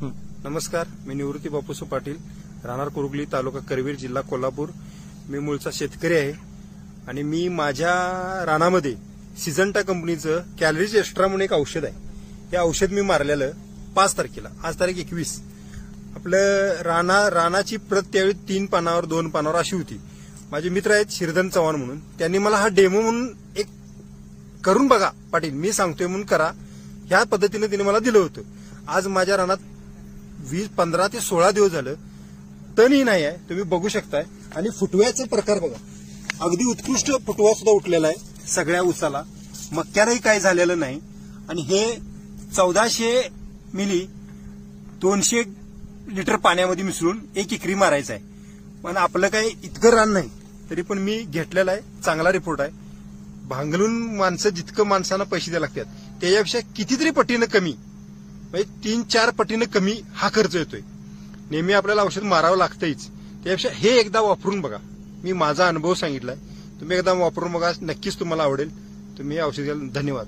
नमस्कार, मी निवृत्ती बापूसो पाटील, राहणार कुरुगली, तालुका करवीर, जिल्हा कोल्हापूर. मी मूळचा शेतकरी आहे आणि मी माझ्या रानामध्ये सिजंटा कंपनीचं कॅलरीज एक्स्ट्रा म्हणून एक औषध आहे. हे औषध मी मारलेलं 5 तारखेला, आज तारीख 21. आपलं रानाची प्रत त्यावेळी 3 पानावर 2 पानावर अशी होती. माझे मित्र आहेत शिरधन चव्हाण म्हणून, त्यांनी मला हा डेमो म्हणून एक करून बघा पाटील, मी सांगतोय म्हणून करा, ह्या पद्धतीने तिने मला दिलं होतं. आज माझ्या रानात 15 ते 16 दिवस झालं, तणही नाही आहे, तुम्ही बघू शकताय. आणि फुटव्याचा प्रकार बघा, अगदी उत्कृष्ट फुटवा सुद्धा उठलेला आहे सगळ्या उसाला. मक्यालाही काही झालेलं नाही. आणि हे 1400 मिली 200 लिटर पाण्यामध्ये मिसळून 1 एकरी मारायचं आहे. पण आपलं काही इतकं रान नाही, तरी पण मी घेतलेला आहे. चांगला रिपोर्ट आहे. भांगलून माणसं जितकं माणसांना पैसे द्यायला लागतात त्याच्यापेक्षा कितीतरी पटीनं कमी, म्हणजे 3-4 पटीनं कमी हा खर्च येतोय. नेहमी आपल्याला औषध मारावं लागतंच, त्यापेक्षा हे एकदा वापरून बघा. मी माझा अनुभव सांगितलाय, तुम्ही एकदा वापरून बघा, नक्कीच तुम्हाला आवडेल. तुम्ही औषध घ्याल. धन्यवाद.